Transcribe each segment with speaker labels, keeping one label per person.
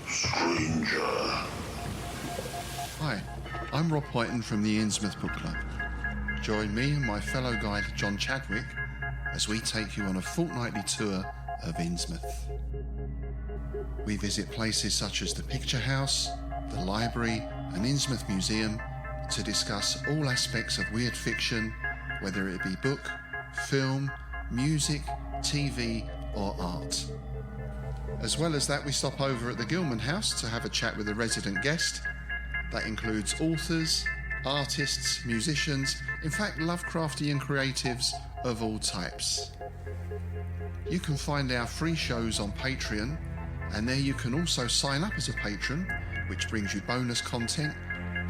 Speaker 1: stranger.
Speaker 2: Hi, I'm Rob Whiten from the Innsmouth Book Club. Join me and my fellow guide John Chadwick as we take you on a fortnightly tour of Innsmouth. We visit places such as the Picture House, the Library and Innsmouth Museum to discuss all aspects of weird fiction, whether it be book, film, music, TV or art. As well as that, we stop over at the Gilman House to have a chat with a resident guest. That includes authors, artists, musicians, in fact Lovecraftian creatives of all types. You can find our free shows on Patreon, and there you can also sign up as a patron, which brings you bonus content,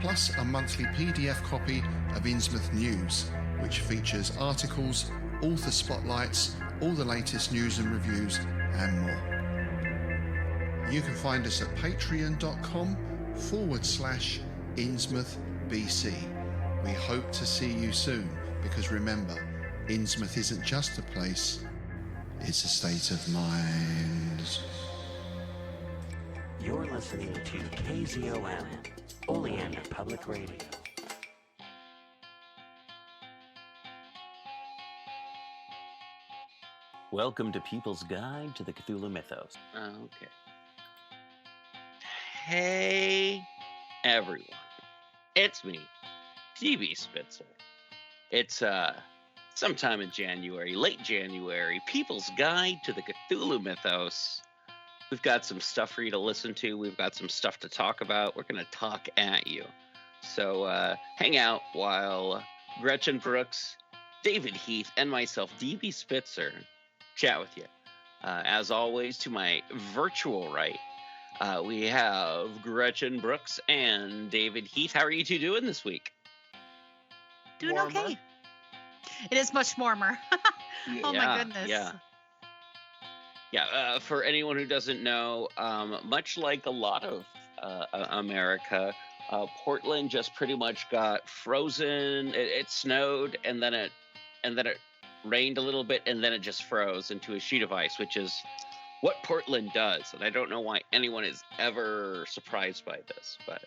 Speaker 2: plus a monthly PDF copy of Innsmouth News, which features articles, author spotlights, all the latest news and reviews, and more. You can find us at patreon.com/InnsmouthBC. We hope to see you soon, because remember, Innsmouth isn't just a place, it's a state of mind.
Speaker 3: You're listening to KZOM, Oleander Public Radio. Welcome to People's Guide to the Cthulhu Mythos.
Speaker 4: Okay. Hey, everyone. It's me, DB Spitzer. It's, sometime in January, late January, People's Guide to the Cthulhu Mythos. We've got some stuff for you to listen to. We've got some stuff to talk about. We're going to talk at you. So, hang out while Gretchen Brooks, David Heath, and myself, DB Spitzer, chat with you. As always, to my virtual right, we have Gretchen Brooks and David Heath. How are you two doing this week?
Speaker 5: Doing warmer. Okay. It is much warmer. Oh my goodness.
Speaker 4: Yeah. For anyone who doesn't know, much like a lot of America, Portland just pretty much got frozen. It snowed, and then it rained a little bit, and then it just froze into a sheet of ice, which is what Portland does. And I don't know why anyone is ever surprised by this, but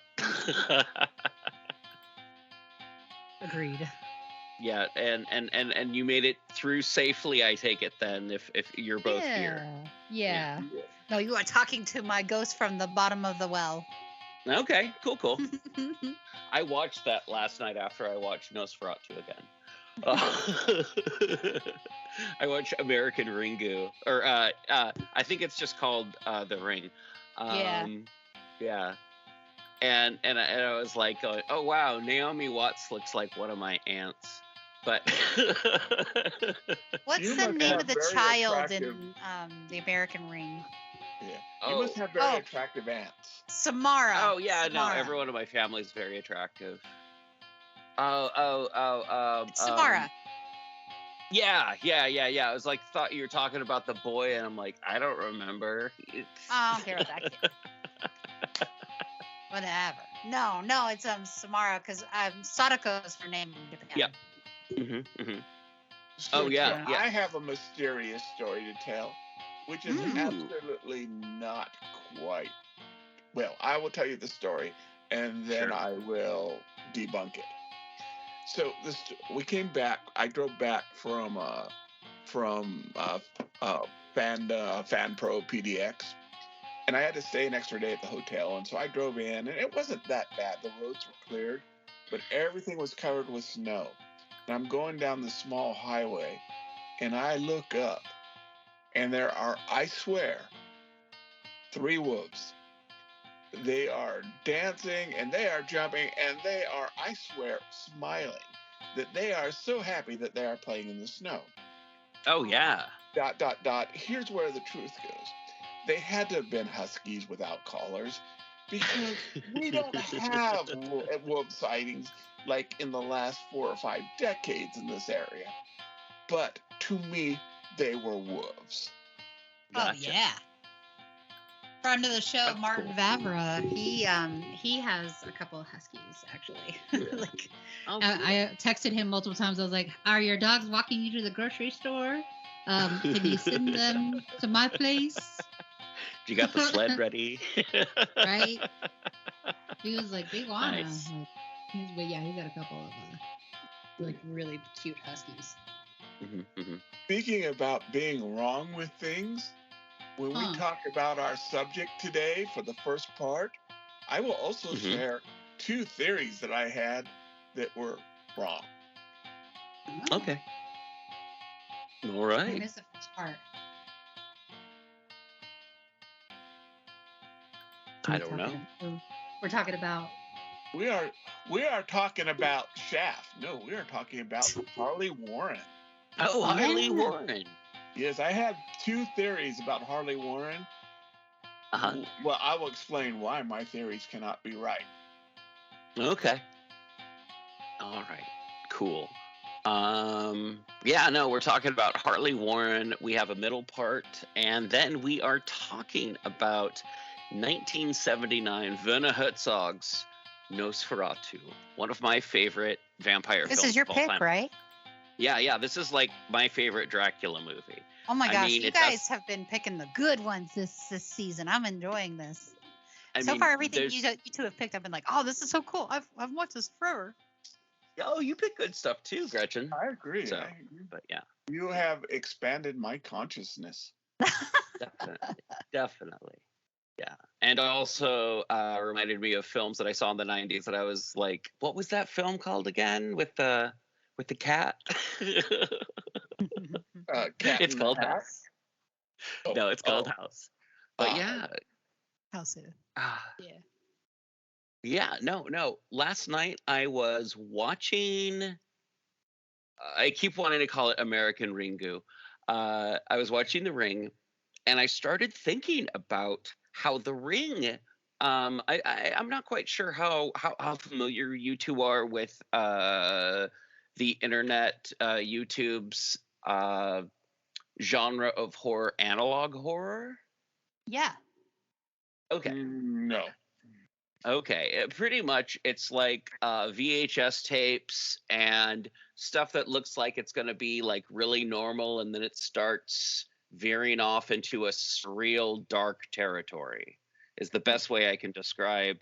Speaker 5: agreed.
Speaker 4: Yeah, and you made it through safely, I take it then, if you're both here.
Speaker 5: Yeah. No, you are talking to my ghost from the bottom of the well.
Speaker 4: Okay, cool. I watched that last night after I watched Nosferatu again. I watched American Ringu, or I think it's just called The Ring. Yeah. And I was like, oh wow, Naomi Watts looks like one of my aunts. But
Speaker 5: what's the name of the child in the American Ring?
Speaker 6: Yeah, you must have very attractive aunts.
Speaker 5: Samara.
Speaker 4: Oh yeah, Samara. No, everyone in my family is very attractive.
Speaker 5: Samara.
Speaker 4: Yeah. I was like, thought you were talking about the boy, and I'm like, I don't remember.
Speaker 5: I don't care about that kid. Whatever. No, it's Samara, because Sadako is her name in Japan.
Speaker 4: Yep. Mm-hmm.
Speaker 6: So, yeah. I have a mysterious story to tell, which is absolutely not quite. Well, I will tell you the story, and then I will debunk it. So we came back. I drove back from FanPro PDX, and I had to stay an extra day at the hotel. And so I drove in, and it wasn't that bad. The roads were cleared, but everything was covered with snow. And I'm going down the small highway, and I look up, and there are, I swear, 3 wolves. They are dancing, and they are jumping, and they are, I swear, smiling. That they are so happy that they are playing in the snow.
Speaker 4: Oh, yeah. ...
Speaker 6: Here's where the truth goes. They had to have been huskies without collars, because we don't have wolf sightings like in the last 4 or 5 decades in this area. But to me, they were wolves.
Speaker 5: Gotcha. Oh, yeah. Friend of the show, that's Martin cool. Vavra, he has a couple of huskies, actually. Like, I texted him multiple times. I was like, are your dogs walking you to the grocery store? Can you send them to my place?
Speaker 4: You got the sled ready?
Speaker 5: Right? He was like, big Iguana.
Speaker 4: Nice.
Speaker 5: Like, he's got a couple of like really cute huskies.
Speaker 6: Speaking about being wrong with things, when we talk about our subject today for the first part, I will also share 2 theories that I had that were wrong.
Speaker 4: Okay. All right.
Speaker 5: I missed the first part.
Speaker 4: I don't know.
Speaker 5: We're talking about.
Speaker 6: We are talking about Shaft. No, we are talking about Harley Warren.
Speaker 4: Oh, Harley Warren.
Speaker 6: Yes, I had 2 theories about Harley Warren. Well, I will explain why my theories cannot be right.
Speaker 4: Okay. All right. Cool. Yeah, no, we're talking about Harley Warren. We have a middle part, and then we are talking about 1979 Werner Herzog's Nosferatu, one of my favorite vampire films.
Speaker 1: This is your
Speaker 4: of all
Speaker 1: pick,
Speaker 4: time.
Speaker 1: right?
Speaker 4: Yeah, this is like my favorite Dracula movie.
Speaker 1: Oh my gosh,
Speaker 4: mean,
Speaker 1: you guys have been picking the good ones this season. I'm enjoying this. So far, everything you 2 have picked, I've been like, oh, this is so cool. I've watched this forever.
Speaker 4: Oh, you pick good stuff too, Gretchen.
Speaker 6: I agree.
Speaker 4: So, but yeah.
Speaker 6: You have expanded my consciousness.
Speaker 4: Definitely. Yeah. And also reminded me of films that I saw in the 90s that I was like, what was that film called again with the cat? It's called House.
Speaker 6: Oh,
Speaker 4: No, it's called House. But yeah.
Speaker 1: House.
Speaker 5: Yeah.
Speaker 4: Yeah, no. Last night I was watching. I keep wanting to call it American Ringu. I was watching The Ring, and I started thinking about how The Ring. I'm not quite sure how familiar you 2 are with the internet, YouTube's genre of horror, analog horror.
Speaker 1: Yeah.
Speaker 4: Okay.
Speaker 6: No.
Speaker 4: Okay, pretty much it's like VHS tapes and stuff that looks like it's going to be like really normal, and then it starts veering off into a surreal dark territory is the best way I can describe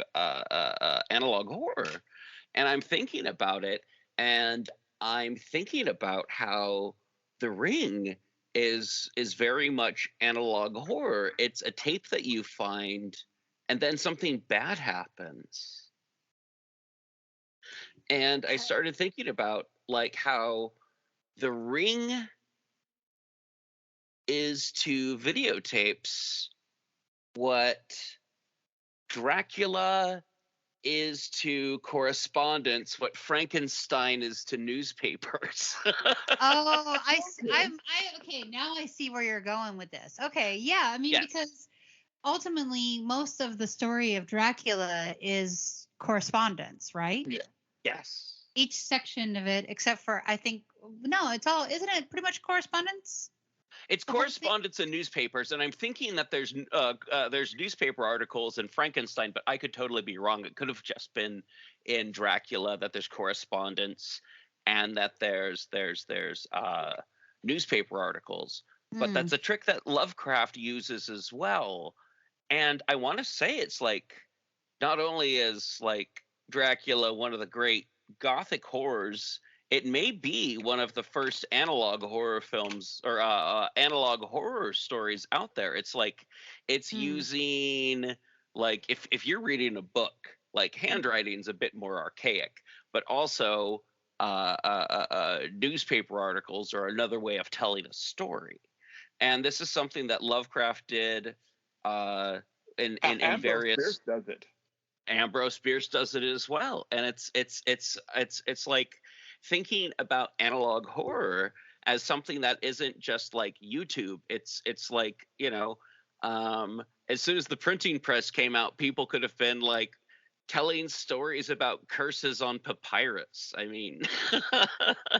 Speaker 4: analog horror. And I'm thinking about it, and I'm thinking about how The Ring is very much analog horror. It's a tape that you find, and then something bad happens. And I started thinking about like how The Ring is to videotapes what Dracula is to correspondence, what Frankenstein is to newspapers.
Speaker 1: Oh, okay. Now I see where you're going with this. Okay, yeah. I mean,
Speaker 4: Yes.
Speaker 1: because ultimately, most of the story of Dracula is correspondence, right?
Speaker 6: Yeah.
Speaker 4: Yes.
Speaker 1: Each section of it, except for isn't it pretty much correspondence?
Speaker 4: It's
Speaker 1: The whole thing?
Speaker 4: correspondence in newspapers, and I'm thinking that there's newspaper articles in Frankenstein, but I could totally be wrong. It could have just been in Dracula that there's correspondence, and that there's newspaper articles. But that's a trick that Lovecraft uses as well. And I want to say it's like not only is like Dracula one of the great Gothic horrors, it may be one of the first analog horror films or analog horror stories out there. It's like it's using like if you're reading a book, like handwriting's a bit more archaic, but also newspaper articles are another way of telling a story. And this is something that Lovecraft did in various.
Speaker 6: Pierce does it.
Speaker 4: Ambrose Bierce does it as well, and it's like thinking about analog horror as something that isn't just like YouTube. It's like, as soon as the printing press came out, people could have been like telling stories about curses on papyrus. I mean,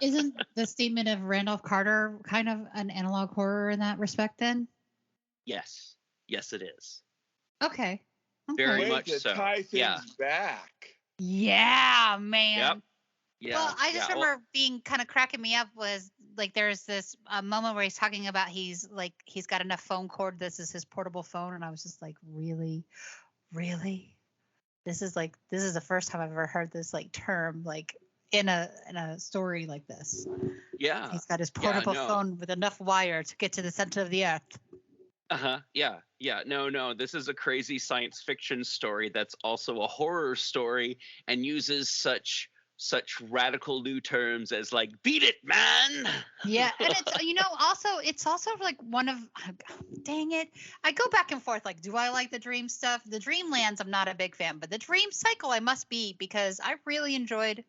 Speaker 5: Isn't the statement of Randolph Carter kind of an analog horror in that respect then?
Speaker 4: yes, it is.
Speaker 5: Okay.
Speaker 4: Very
Speaker 6: Way
Speaker 4: much
Speaker 6: to
Speaker 4: so.
Speaker 6: tie things
Speaker 4: Yeah.
Speaker 6: back.
Speaker 1: Yeah, man.
Speaker 4: Yep. Yeah.
Speaker 1: Well, I just remember being kind of cracking me up was like there's this moment where he's talking about he's got enough phone cord. This is his portable phone, and I was just like, really. This is the first time I've ever heard this like term like in a story like this.
Speaker 4: Yeah.
Speaker 1: He's got his portable phone with enough wire to get to the center of the earth.
Speaker 4: Yeah. No. This is a crazy science fiction story that's also a horror story and uses such radical new terms as like beat it, man.
Speaker 1: Yeah, and it's also like one of dang it. I go back and forth like, do I like the dream stuff? The Dreamlands I'm not a big fan, but the Dream Cycle I must be because I really enjoyed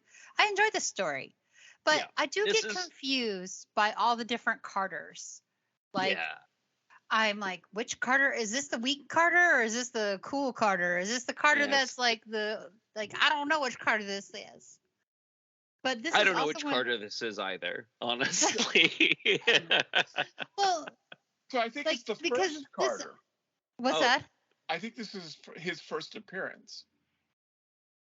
Speaker 1: the story. But I do get confused by all the different Carters. Like I'm like, which Carter is this? The weak Carter or is this the cool Carter? Is this the Carter that's like I don't know which Carter this is. But this
Speaker 4: I don't know which Carter this is either, honestly.
Speaker 1: Well,
Speaker 6: so I think it's the first Carter.
Speaker 1: What's that?
Speaker 6: I think this is his first appearance.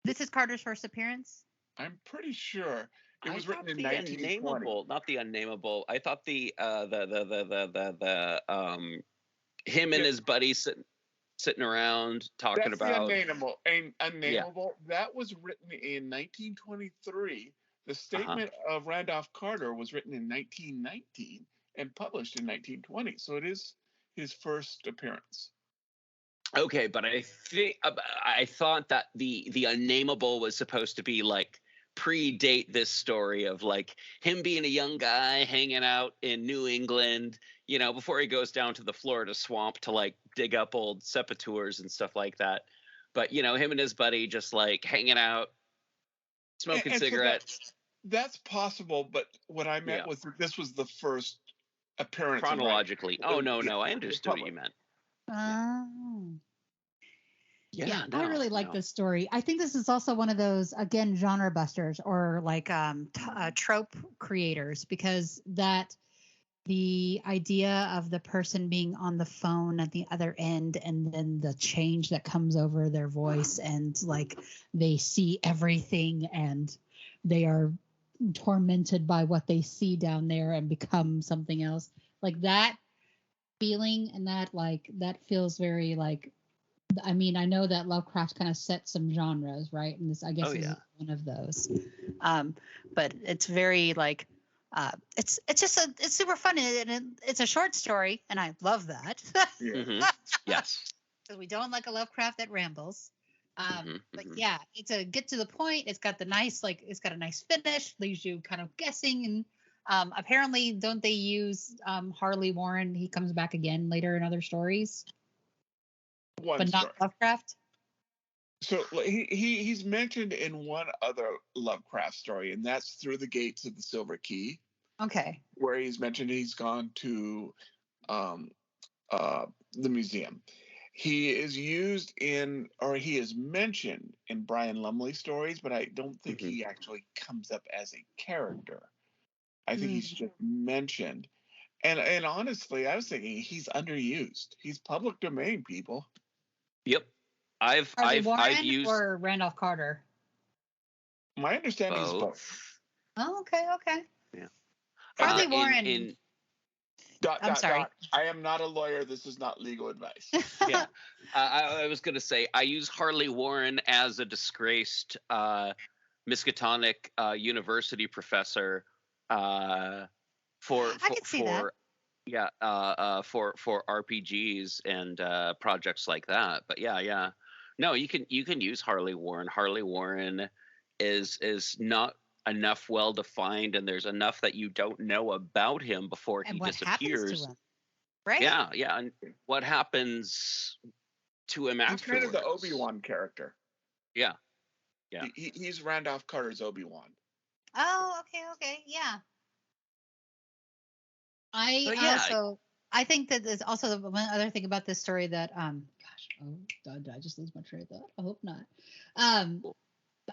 Speaker 1: This is Carter's first appearance?
Speaker 6: I'm pretty sure. It was written in 1920.
Speaker 4: Not the unnameable. I thought the him and his buddy sitting around talking about
Speaker 6: the unnameable. That was written in 1923. The statement of Randolph Carter was written in 1919 and published in 1920. So it is his first appearance.
Speaker 4: Okay, but I thought that the unnameable was supposed to be like predate this story of like him being a young guy hanging out in New England, before he goes down to the Florida swamp to like dig up old sepulchres and stuff like that. But him and his buddy just like hanging out, smoking cigarettes.
Speaker 6: So that's possible, but what I meant was that this was the first appearance
Speaker 4: chronologically. Oh no, I understood what you meant.
Speaker 5: Yeah, I really like this story. I think this is also one of those, again, genre busters or like trope creators, because the idea of the person being on the phone at the other end and then the change that comes over their voice and like they see everything and they are tormented by what they see down there and become something else. Like that feeling and that feels very like, I mean, I know that Lovecraft kind of set some genres, right? And this, I guess, is one of those.
Speaker 1: But it's very like, it's super fun and it's a short story, and I love that.
Speaker 4: Yes,
Speaker 1: because we don't like a Lovecraft that rambles. But yeah, it's a get to the point. It's got a nice finish, leaves you kind of guessing. And apparently, don't they use Harley Warren? He comes back again later in other stories. But not Lovecraft?
Speaker 6: So he's mentioned in one other Lovecraft story, and that's Through the Gates of the Silver Key.
Speaker 1: Okay.
Speaker 6: Where he's mentioned he's gone to the museum. He is he is mentioned in Brian Lumley stories, but I don't think he actually comes up as a character. I think he's just mentioned. And honestly, I was thinking he's underused. He's public domain, people.
Speaker 4: Yep. I've used
Speaker 5: or Randolph Carter.
Speaker 6: My understanding is both.
Speaker 1: Oh, okay.
Speaker 4: Yeah.
Speaker 1: Harley Warren.
Speaker 6: I'm sorry. I am not a lawyer. This is not legal advice.
Speaker 4: Yeah. I was going to say I use Harley Warren as a disgraced Miskatonic University professor for RPGs and projects like that. But yeah. No, you can use Harley Warren. Harley Warren is not enough well defined, and there's enough that you don't know about him before he disappears.
Speaker 1: Happens to him, right?
Speaker 4: Yeah, and what happens to him afterwards?
Speaker 6: He's kind of the Obi-Wan character.
Speaker 4: Yeah.
Speaker 6: He's Randolph Carter's Obi-Wan.
Speaker 1: Oh, okay, yeah. I think that there's also the one other thing about this story that did I just lose my train of thought? I hope not.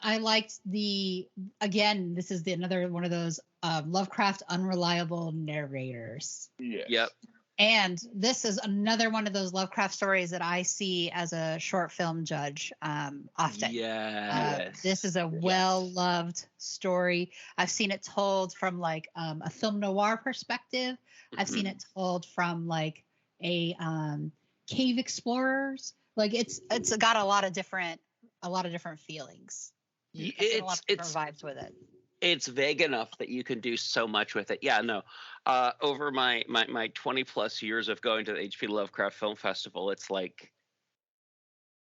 Speaker 1: I liked this is another one of those Lovecraft unreliable narrators.
Speaker 6: Yes.
Speaker 4: Yep.
Speaker 5: And this is another one of those Lovecraft stories that I see as a short film judge often.
Speaker 4: Yes.
Speaker 5: This is a well-loved story. I've seen it told from like a film noir perspective. I've seen it told from like a cave explorers. Like it's got a lot of different feelings. I've seen a lot of different vibes with it.
Speaker 4: It's vague enough that you can do so much with it. Yeah, no. Over my 20 plus years of going to the HP Lovecraft Film Festival, it's like,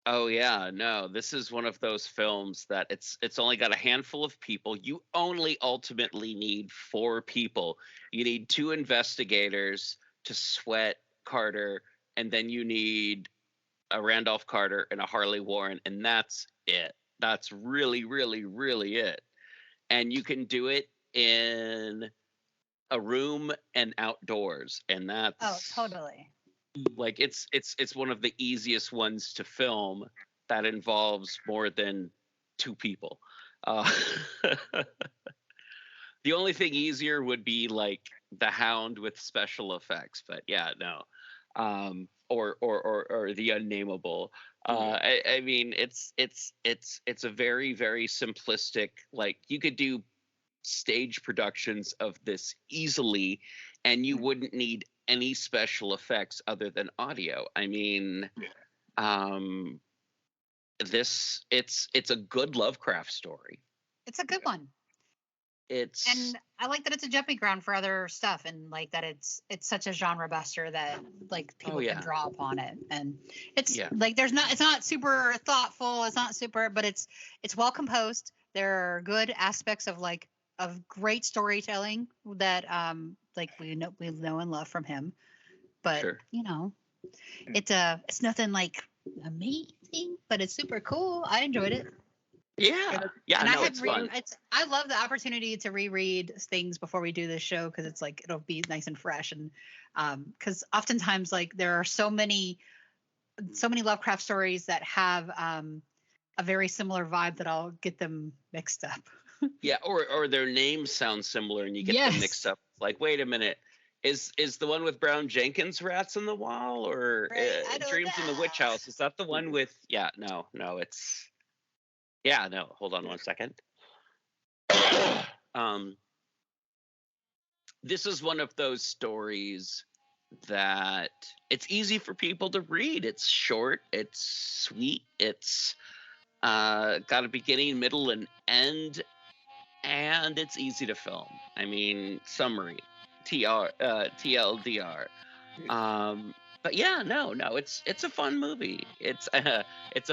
Speaker 4: oh yeah, no, this is one of those films that it's only got a handful of people. You only ultimately need 4 people. You need 2 investigators to sweat Carter, and then you need a Randolph Carter and a Harley Warren, and that's it. That's really, really, really it. And you can do it in a room and outdoors, and that's
Speaker 5: totally.
Speaker 4: Like it's one of the easiest ones to film that involves more than 2 people. The only thing easier would be like the Hound with special effects, but yeah, no, or the Unnameable. I mean, it's a very, very simplistic. Like you could do stage productions of this easily, and you wouldn't need any special effects other than audio. I mean, it's a good Lovecraft story.
Speaker 5: It's a good one.
Speaker 4: And
Speaker 5: I like that it's a jumping ground for other stuff, and like that it's such a genre buster that like people can draw upon it, and it's like it's not super thoughtful, it's not super, but it's well composed. There are good aspects of great storytelling that like we know and love from him, but it's nothing like amazing, but it's super cool. I enjoyed it.
Speaker 4: Yeah.
Speaker 5: And
Speaker 4: no, it's fun.
Speaker 5: I love the opportunity to reread things before we do this show, because it's like it'll be nice and fresh, and because oftentimes like there are so many Lovecraft stories that have a very similar vibe that I'll get them mixed up.
Speaker 4: Yeah, or their names sound similar and you get them mixed up. Like, wait a minute, is the one with Brown Jenkins Rats in the Wall, or Dreams in the Witch House? Is that the one with? Yeah, no, it's. Yeah, no. Hold on one second. This is one of those stories that it's easy for people to read. It's short. It's sweet. It's got a beginning, middle, and end, and it's easy to film. I mean, summary, TLDR. But yeah, no, it's a fun movie. It's a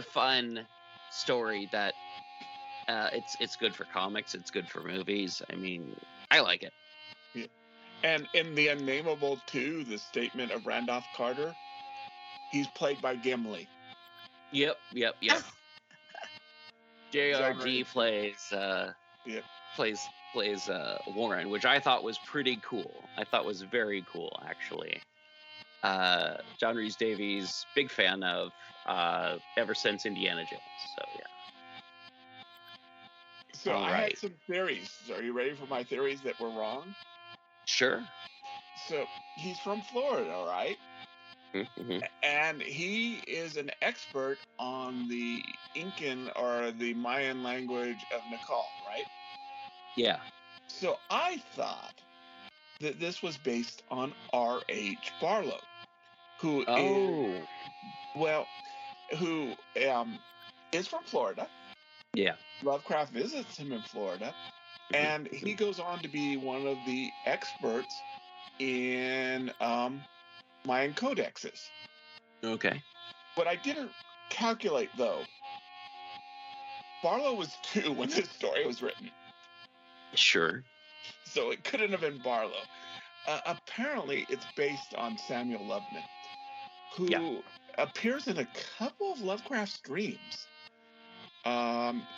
Speaker 4: fun story that it's good for comics, it's good for movies. I mean, I like it.
Speaker 6: Yeah. And in The Unnameable too, the statement of Randolph Carter, he's played by Gimli.
Speaker 4: Yep. JRD plays Warren, which I thought was pretty cool. I thought was very cool, actually. John Rhys Davies, big fan of ever since Indiana Jones. So yeah.
Speaker 6: So I had some theories. Are you ready for my theories that were wrong?
Speaker 4: Sure.
Speaker 6: So he's from Florida, right?
Speaker 4: Mm-hmm.
Speaker 6: And he is an expert on the Incan or the Mayan language of Nekal, right?
Speaker 4: Yeah.
Speaker 6: So I thought that this was based on R.H. Barlow, who is from Florida.
Speaker 4: Yeah.
Speaker 6: Lovecraft visits him in Florida, and he goes on to be one of the experts in Mayan codexes.
Speaker 4: Okay.
Speaker 6: What I didn't calculate, though, Barlow was 2 when this story was written.
Speaker 4: Sure.
Speaker 6: So it couldn't have been Barlow. Apparently, it's based on Samuel Loveman, who appears in a couple of Lovecraft's dreams.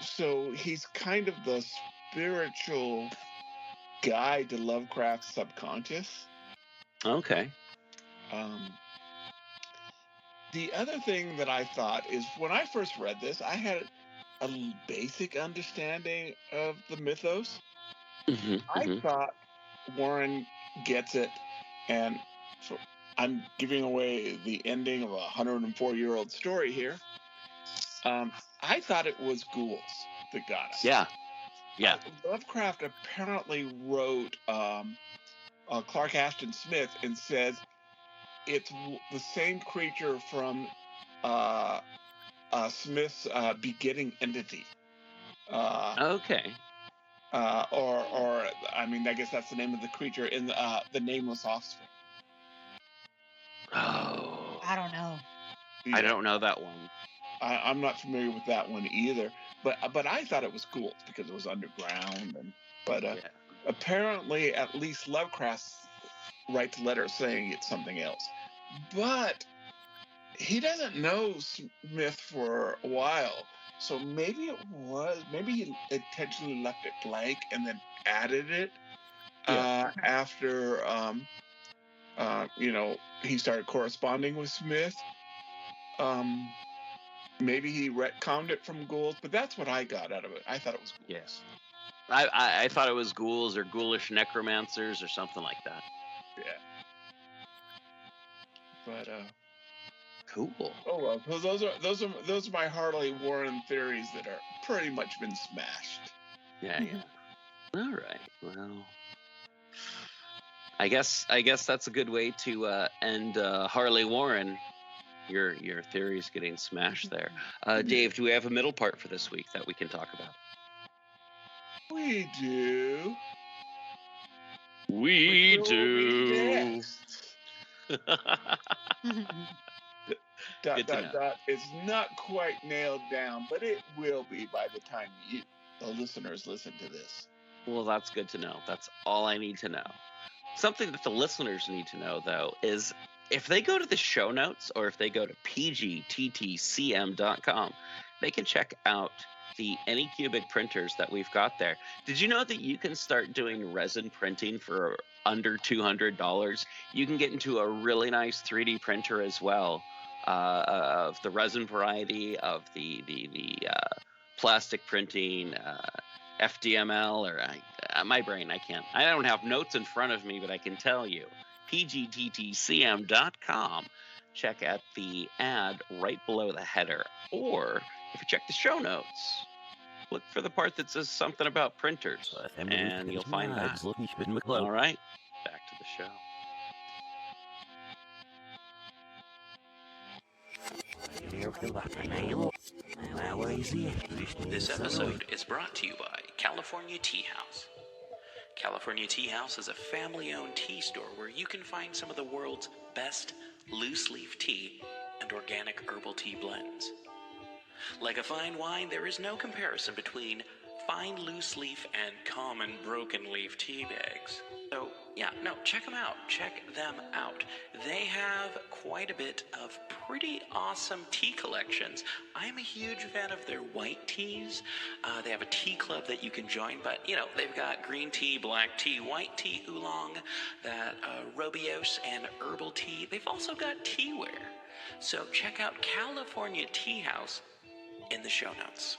Speaker 6: So he's kind of the spiritual guide to Lovecraft's subconscious.
Speaker 4: Okay.
Speaker 6: The other thing that I thought is when I first read this, I had a basic understanding of the mythos. I thought Warren gets it, and so I'm giving away the ending of a 104-year-old story here. I thought it was ghouls that got us.
Speaker 4: Yeah.
Speaker 6: Lovecraft apparently wrote Clark Ashton Smith and says it's the same creature from Smith's beginning entity.
Speaker 4: Okay.
Speaker 6: Or I mean, I guess that's the name of the creature in the Nameless Offspring.
Speaker 4: Oh.
Speaker 1: I don't know.
Speaker 6: Yeah.
Speaker 4: I don't know that one.
Speaker 6: I'm not familiar with that one either. But I thought it was ghouls because it was underground. But apparently, at least Lovecraft writes letters saying it's something else. But he doesn't know Smith for a while. So maybe he intentionally left it blank and then added it after, he started corresponding with Smith. Maybe he retconned it from ghouls, but that's what I got out of it. I thought it was ghouls.
Speaker 4: Yes. I thought it was ghouls or ghoulish necromancers or something like that.
Speaker 6: Yeah. But
Speaker 4: cool.
Speaker 6: Oh well, those are my Harley Warren theories that are pretty much been smashed.
Speaker 4: Yeah. All right. Well, I guess that's a good way to end Harley Warren. Your theories getting smashed there. Dave, do we have a middle part for this week that we can talk about?
Speaker 6: We do.
Speaker 4: We do.
Speaker 6: It's not quite nailed down, but it will be by the time you, the listeners, listen to this.
Speaker 4: Well, that's good to know. That's all I need to know. Something that the listeners need to know, though, is if they go to the show notes or if they go to pgttcm.com, they can check out the Anycubic printers that we've got there. Did you know that you can start doing resin printing for under $200? You can get into a really nice 3D printer as well, of the resin variety, of the plastic printing, FDML, or my brain, I don't have notes in front of me, but I can tell you, pgttcm.com. Check out the ad right below the header, or if you check the show notes, look for the part that says something about printers, and you'll find that. All right, back to the show.
Speaker 7: This episode is brought to you by California Tea House. California Tea House is a family-owned tea store where you can find some of the world's best loose-leaf tea and organic herbal tea blends. Like a fine wine, there is no comparison between fine loose-leaf and common broken-leaf tea bags. So, check them out. Check them out. They have quite a bit of pretty awesome tea collections. I'm a huge fan of their white teas. They have a tea club that you can join, but, they've got green tea, black tea, white tea, oolong, that Robios, and herbal tea. They've also got teaware. So check out California Tea House in the show notes.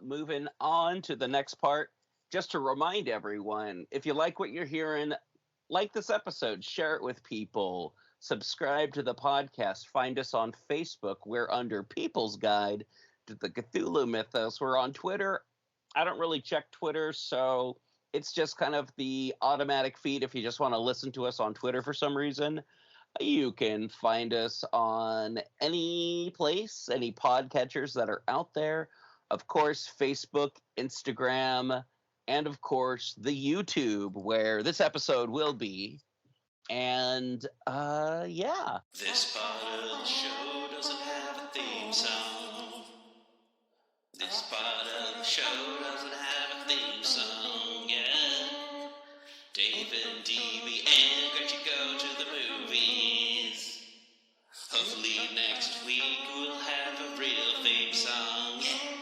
Speaker 4: Moving on to the next part, just to remind everyone, if you like what you're hearing, like this episode, share it with people, subscribe to the podcast, find us on Facebook. We're under People's Guide to the Cthulhu Mythos. We're on Twitter. I don't really check Twitter, so it's just kind of the automatic feed if you just want to listen to us on Twitter for some reason. You can find us on any place, any podcatchers that are out there. Of course, Facebook, Instagram, and of course, the YouTube, where this episode will be. And,
Speaker 7: This part of the show doesn't have a theme song. This part of the show doesn't have a theme song, yeah. Dave and DB and Gretchen go to the movies. Hopefully next week we'll have a real theme song, yeah.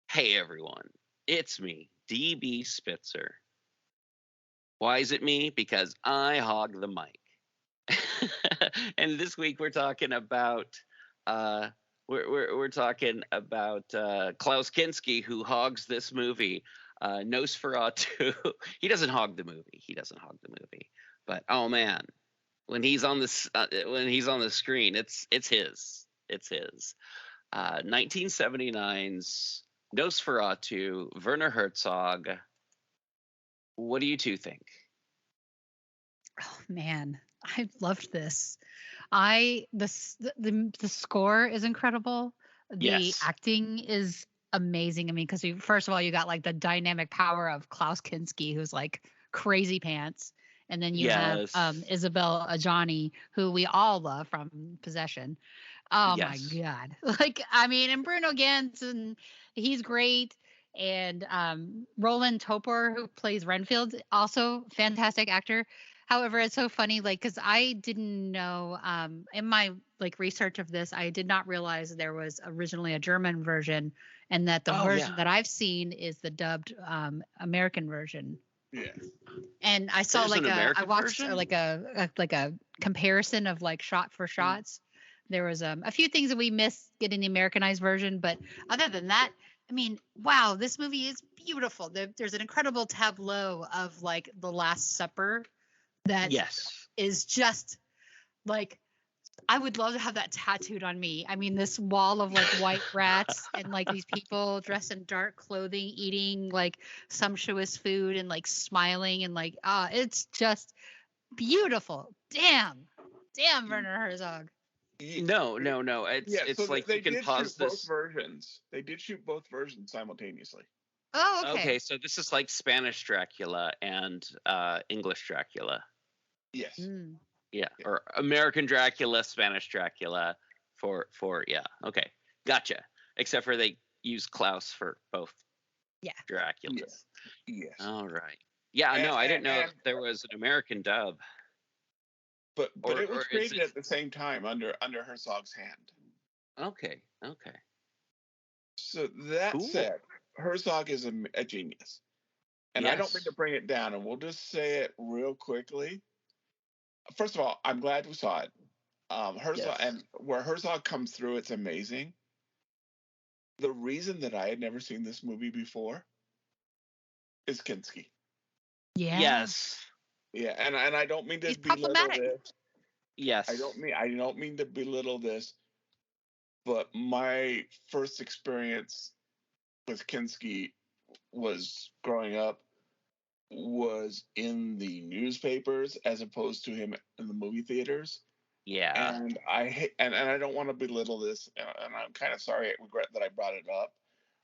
Speaker 4: Hey everyone, it's me, DB Spitzer. Why is it me? Because I hog the mic. And this week we're talking about we're talking about Klaus Kinski, who hogs this movie, Nosferatu. He doesn't hog the movie. But oh man, when he's on the screen, it's his. It's his. 1979's Nosferatu, Werner Herzog. What do you two think?
Speaker 5: Oh man, I loved this. The score is incredible. The
Speaker 4: Yes.
Speaker 5: acting is amazing. I mean, because first of all, you got like the dynamic power of Klaus Kinski, who's like crazy pants, and then you have Isabelle Adjani, who we all love from Possession. Oh my
Speaker 4: Yes.
Speaker 5: God! Like, I mean, and Bruno Gansen, he's great. And Roland Topor, who plays Renfield, also fantastic actor. However, it's so funny, like, because I didn't know in my like research of this, I did not realize there was originally a German version, and that the version that I've seen is the dubbed American version.
Speaker 6: Yeah.
Speaker 5: And I saw
Speaker 4: There's
Speaker 5: like
Speaker 4: an
Speaker 5: I
Speaker 4: American
Speaker 5: watched
Speaker 4: version?
Speaker 5: like a comparison of like shot for shots. There was a few things that we missed getting the Americanized version, but other than that, I mean, wow, this movie is beautiful. There's an incredible tableau of like the Last Supper that is just like, I would love to have that tattooed on me. I mean, this wall of like white rats and like these people dressed in dark clothing, eating like sumptuous food and like smiling and like, it's just beautiful. Damn, Werner Herzog.
Speaker 4: No. It's like
Speaker 6: they
Speaker 4: you can
Speaker 6: did
Speaker 4: pause
Speaker 6: shoot
Speaker 4: this.
Speaker 6: both versions. They did shoot both versions simultaneously.
Speaker 5: Oh, okay.
Speaker 4: Okay, so this is like Spanish Dracula and English Dracula.
Speaker 6: Yes.
Speaker 4: Yeah, or American Dracula, Spanish Dracula for okay, gotcha. Except for they use Klaus for both.
Speaker 5: Yeah.
Speaker 4: Draculas.
Speaker 6: Yes.
Speaker 4: All right. Yeah, no, I didn't know there was an American dub.
Speaker 6: But it was created at the same time under Herzog's hand.
Speaker 4: Okay.
Speaker 6: So that said, Herzog is a genius. And I don't mean to bring it down, and we'll just say it real quickly. First of all, I'm glad we saw it. Herzog, and where Herzog comes through, it's amazing. The reason that I had never seen this movie before is Kinski.
Speaker 5: Yeah.
Speaker 4: Yes.
Speaker 6: Yeah, and I don't mean to belittle this.
Speaker 4: Yes.
Speaker 6: I don't mean to belittle this, but my first experience with Kinski was growing up was in the newspapers as opposed to him in the movie theaters.
Speaker 4: Yeah.
Speaker 6: And I don't want to belittle this, and I'm kind of sorry, I regret that I brought it up.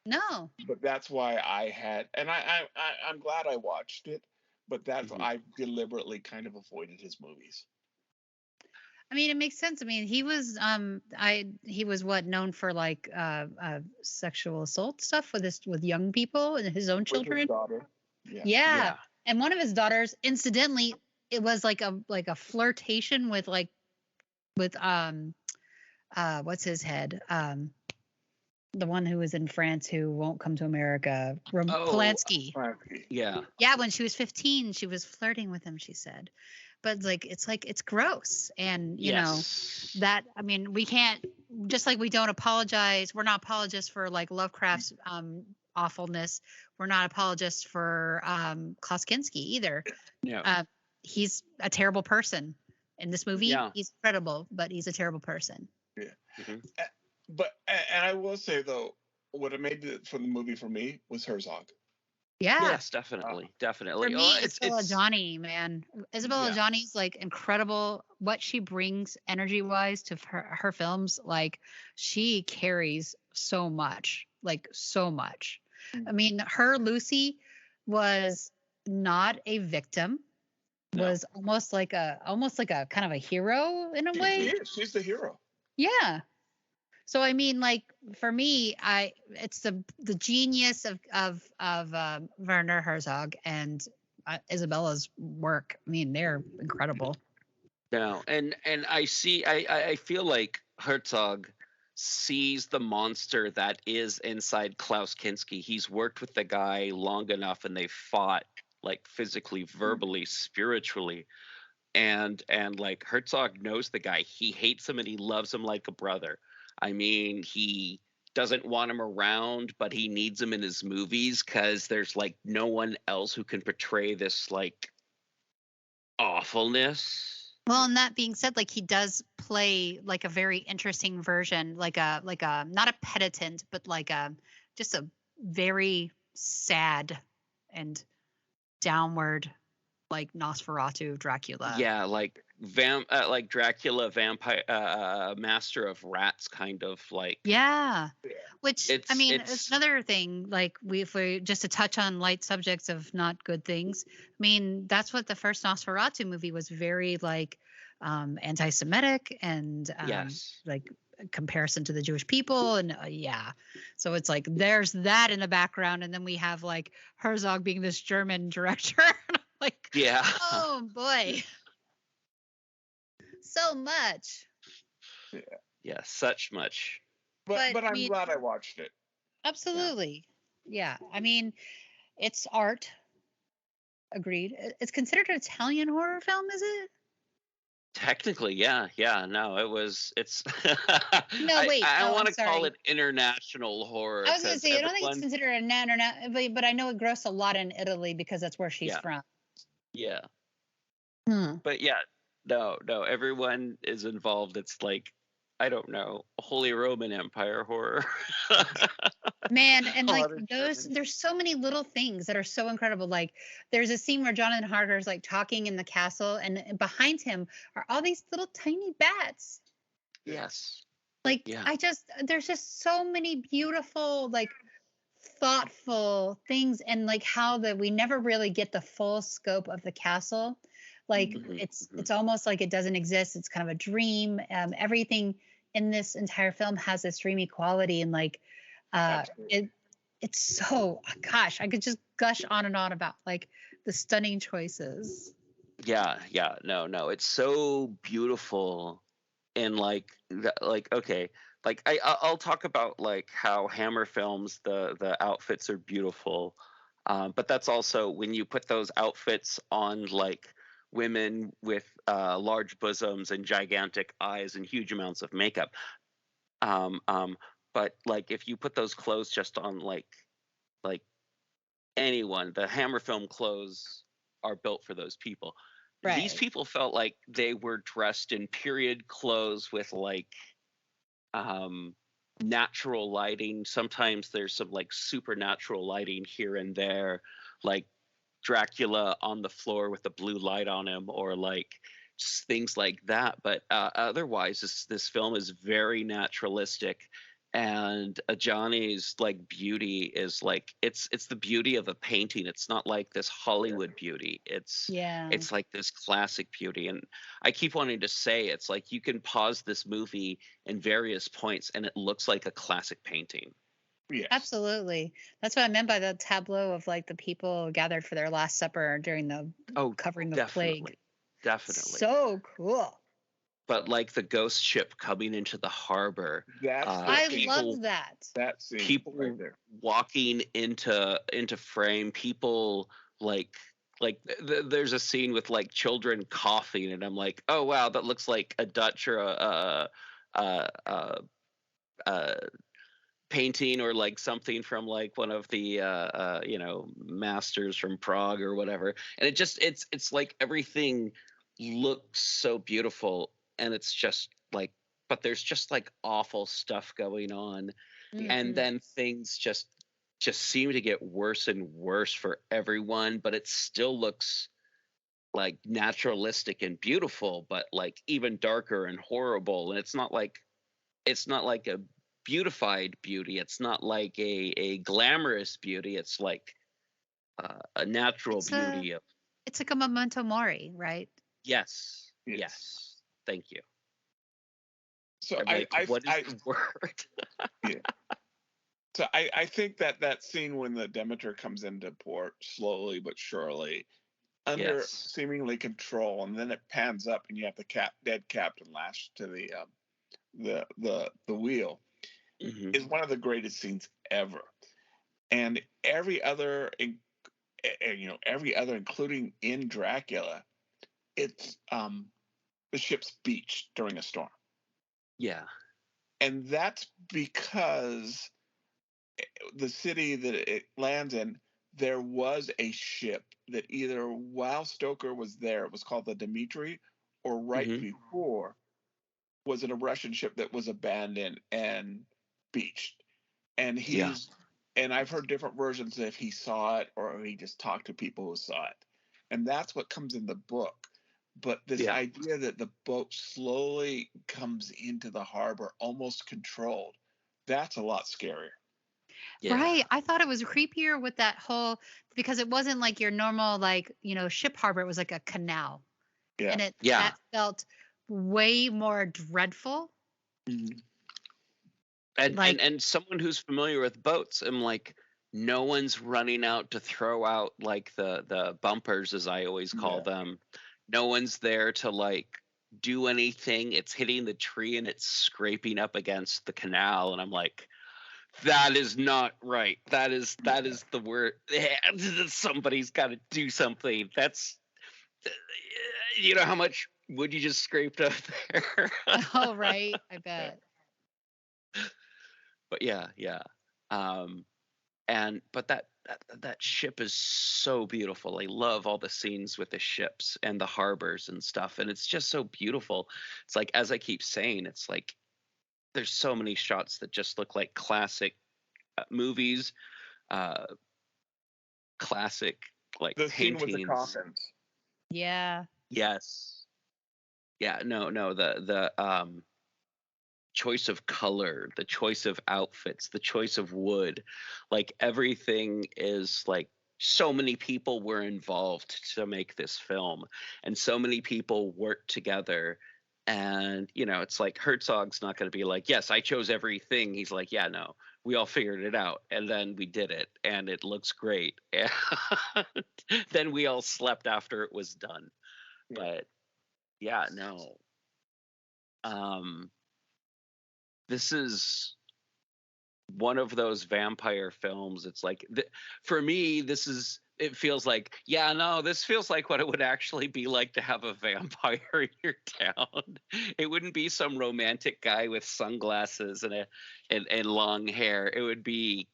Speaker 5: No.
Speaker 6: But that's why I had, and I'm glad I watched it, but that's why I deliberately kind of avoided his movies.
Speaker 5: I mean, it makes sense. I mean, he was he was known for like sexual assault stuff with young people and his own children.
Speaker 6: With his daughter.
Speaker 5: Yeah. And one of his daughters, incidentally, it was like a flirtation with what's his head? The one who was in France who won't come to America, Polanski.
Speaker 4: Yeah.
Speaker 5: Yeah, when she was 15, she was flirting with him, she said. But it's gross. And you know, that, I mean, we can't, just like we don't apologize, we're not apologists for like Lovecraft's awfulness. We're not apologists for Klaus Kinski either.
Speaker 4: Yeah.
Speaker 5: He's a terrible person. In this movie, he's incredible, but he's a terrible person.
Speaker 6: Yeah. But and I will say though, what it made it for the movie for me was Herzog.
Speaker 5: Yeah.
Speaker 4: Yes, definitely.
Speaker 5: For me, Isabelle Adjani, man. Isabelle Adjani's like incredible. What she brings energy-wise to her films, like she carries so much, like so much. I mean, her Lucy was not a victim. Was almost like a kind of a hero in a way.
Speaker 6: She's the hero.
Speaker 5: Yeah. So I mean, like for me, it's the genius of Werner Herzog and Isabella's work. I mean, they're incredible.
Speaker 4: No, and I feel like Herzog sees the monster that is inside Klaus Kinski. He's worked with the guy long enough, and they've fought like physically, verbally, spiritually. And like Herzog knows the guy. He hates him and he loves him like a brother. I mean, he doesn't want him around, but he needs him in his movies because there's like no one else who can portray this like awfulness.
Speaker 1: Well, and that being said, like he does play like a very interesting version, like a not a penitent, but like a just a very sad and downward like Nosferatu Dracula.
Speaker 4: Yeah, like like Dracula, vampire, master of rats, kind of like.
Speaker 1: Yeah. Which I mean,
Speaker 4: it's
Speaker 1: it's another thing. Like if we just to touch on light subjects of not good things. I mean, that's what the first Nosferatu movie was, very like anti-Semitic and
Speaker 4: yes,
Speaker 1: like comparison to the Jewish people, and yeah. So it's like there's that in the background, and then we have like Herzog being this German director. Like,
Speaker 4: yeah.
Speaker 1: oh boy, so much.
Speaker 4: Yeah, such much.
Speaker 6: But I'm glad I watched it.
Speaker 1: Absolutely. Yeah. I mean, it's art. Agreed. It's considered an Italian horror film, is it?
Speaker 4: Technically, yeah. No, it's.
Speaker 1: No, wait.
Speaker 4: I
Speaker 1: Oh,
Speaker 4: want to
Speaker 1: I'm
Speaker 4: call
Speaker 1: sorry.
Speaker 4: it international horror.
Speaker 1: I was going to say, I don't think it's considered an international, but I know it grossed a lot in Italy because that's where she's from.
Speaker 4: Yeah.
Speaker 1: Hmm.
Speaker 4: But yeah, no, everyone is involved. It's like, I don't know, Holy Roman Empire horror.
Speaker 1: Man, and like there's so many little things that are so incredible. Like there's a scene where Jonathan Harker's like talking in the castle, and behind him are all these little tiny bats.
Speaker 4: Yes.
Speaker 1: Like
Speaker 4: yeah.
Speaker 1: There's just so many beautiful, like thoughtful things, and like how we never really get the full scope of the castle. Like it's almost like it doesn't exist. It's kind of a dream. Everything in this entire film has this dreamy quality, and like it's so, gosh, I could just gush on and on about like the stunning choices.
Speaker 4: Yeah, no, it's so beautiful. And like okay, like I'll talk about like how Hammer films, the outfits are beautiful, but that's also when you put those outfits on like women with large bosoms and gigantic eyes and huge amounts of makeup. But like if you put those clothes just on like anyone, the Hammer film clothes are built for those people. Right. These people felt like they were dressed in period clothes with like natural lighting. Sometimes there's some like supernatural lighting here and there, like Dracula on the floor with a blue light on him, or like just things like that. But otherwise, this film is very naturalistic, and Ajani's like beauty is like it's the beauty of a painting. It's not like this Hollywood beauty. It's like this classic beauty. And I keep wanting to say, it's like you can pause this movie in various points and it looks like a classic painting.
Speaker 1: Yes. Absolutely. That's what I meant by the tableau of like the people gathered for their last supper during the covering the plague.
Speaker 4: Definitely.
Speaker 1: So cool.
Speaker 4: But like the ghost ship coming into the harbor.
Speaker 1: I love that.
Speaker 6: That scene.
Speaker 4: People right there. Walking into frame. People like there's a scene with like children coughing, and I'm like, oh wow, that looks like a Dutch or a painting, or like something from like one of the masters from Prague or whatever. And it's like everything looks so beautiful, and it's just like, but there's just like awful stuff going on. Mm-hmm. And then things just seem to get worse and worse for everyone, but it still looks like naturalistic and beautiful, but like even darker and horrible. And it's not like a beautified beauty. It's not like a glamorous beauty. It's like a natural beauty.
Speaker 1: It's like a memento mori, right?
Speaker 4: Yes. Thank you.
Speaker 6: So
Speaker 4: what is the word?
Speaker 6: Yeah. So I think that scene when the Demeter comes into port slowly but surely, under seemingly control, and then it pans up and you have the dead captain lashed to the wheel, mm-hmm. is one of the greatest scenes ever. And every other, including in Dracula, it's the ship's beached during a storm.
Speaker 4: Yeah.
Speaker 6: And that's because the city that it lands in, there was a ship that either while Stoker was there, it was called the Dmitri, or right
Speaker 4: Mhm.
Speaker 6: before, was it a Russian ship that was abandoned and beached. And
Speaker 4: Yeah.
Speaker 6: and I've heard different versions if he saw it or he just talked to people who saw it. And that's what comes in the book. But this
Speaker 4: Yeah.
Speaker 6: idea that the boat slowly comes into the harbor, almost controlled, that's a lot scarier.
Speaker 4: Yeah.
Speaker 1: Right. I thought it was creepier with that whole, because it wasn't like your normal, like, ship harbor. It was like a canal.
Speaker 6: Yeah.
Speaker 1: And
Speaker 4: Yeah.
Speaker 1: that felt way more dreadful.
Speaker 6: Mhm.
Speaker 4: And someone who's familiar with boats, I'm like, no one's running out to throw out like the bumpers, as I always call them. No one's there to like do anything. It's hitting the tree and it's scraping up against the canal, and I'm like, that is not right. That is the word. Somebody's got to do something. That's, how much wood you just scraped up there.
Speaker 1: Oh, right. I bet.
Speaker 4: But yeah. But that ship is so beautiful. I love all the scenes with the ships and the harbors and stuff, and it's just so beautiful. It's like, as I keep saying, it's like there's so many shots that just look like classic movies, classic like
Speaker 6: The scene with the
Speaker 4: paintings.
Speaker 6: coffins.
Speaker 1: Yeah.
Speaker 4: Yes. Yeah. No. The choice of color, the choice of outfits, the choice of wood, like everything is like, so many people were involved to make this film, and so many people worked together. And it's like Herzog's not going to be like, yes, I chose everything. He's like, yeah, no, we all figured it out, and then we did it, and it looks great. And then we all slept after it was done. But yeah, no. This is one of those vampire films. It's like, for me, it feels like, yeah, no, this feels like what it would actually be like to have a vampire in your town. It wouldn't be some romantic guy with sunglasses and long hair. It would be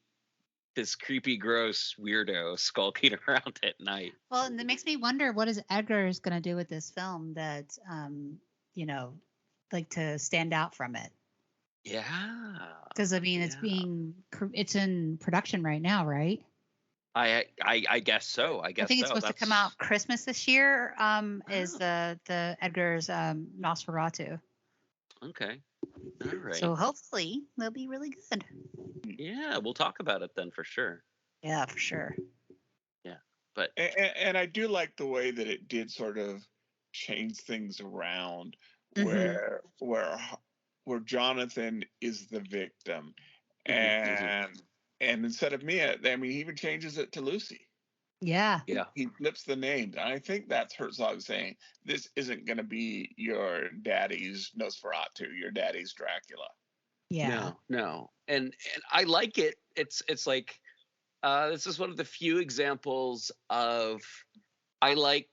Speaker 4: this creepy, gross weirdo skulking around at night.
Speaker 1: Well, and it makes me wonder, what is Edgar's going to do with this film that, like to stand out from it?
Speaker 4: Yeah.
Speaker 1: Because I mean, it's in production right now, right?
Speaker 4: I guess so. I
Speaker 1: think it's supposed to come out Christmas this year. Is the Edgar's Nosferatu.
Speaker 4: Okay. All right.
Speaker 1: So hopefully they'll be really good.
Speaker 4: Yeah, we'll talk about it then for sure.
Speaker 1: Yeah, for sure.
Speaker 4: Yeah, but
Speaker 6: and I do like the way that it did sort of change things around,
Speaker 1: Mhm.
Speaker 6: where Jonathan is the victim,
Speaker 4: Mhm.
Speaker 6: and instead of Mia, I mean, he even changes it to Lucy.
Speaker 1: Yeah.
Speaker 4: Yeah.
Speaker 6: He flips the names. And I think that's Herzog saying, this isn't going to be your daddy's Nosferatu, your daddy's Dracula.
Speaker 1: Yeah.
Speaker 4: No. And I like it. It's like, this is one of the few examples of, I like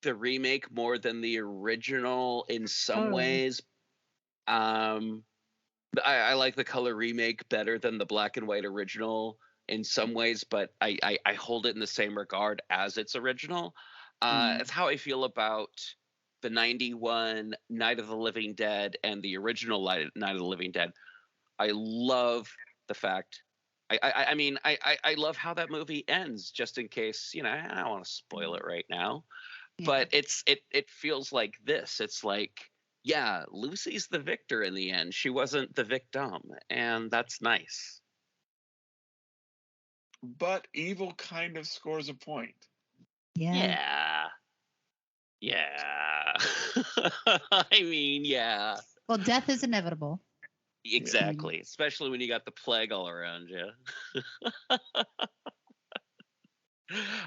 Speaker 4: the remake more than the original in some ways. I like the color remake better than the black and white original in some ways, but I hold it in the same regard as its original. It's how I feel about the 91 Night of the Living Dead and the original Night of the Living Dead. I love the fact, I mean, I love how that movie ends, just in case, I don't want to spoil it right now, but it feels like this. It's like, yeah, Lucy's the victor in the end. She wasn't the victim, and that's nice.
Speaker 6: But evil kind of scores a point.
Speaker 1: Yeah.
Speaker 4: Yeah. I mean, yeah.
Speaker 1: Well, death is inevitable.
Speaker 4: Exactly, especially when you got the plague all around you.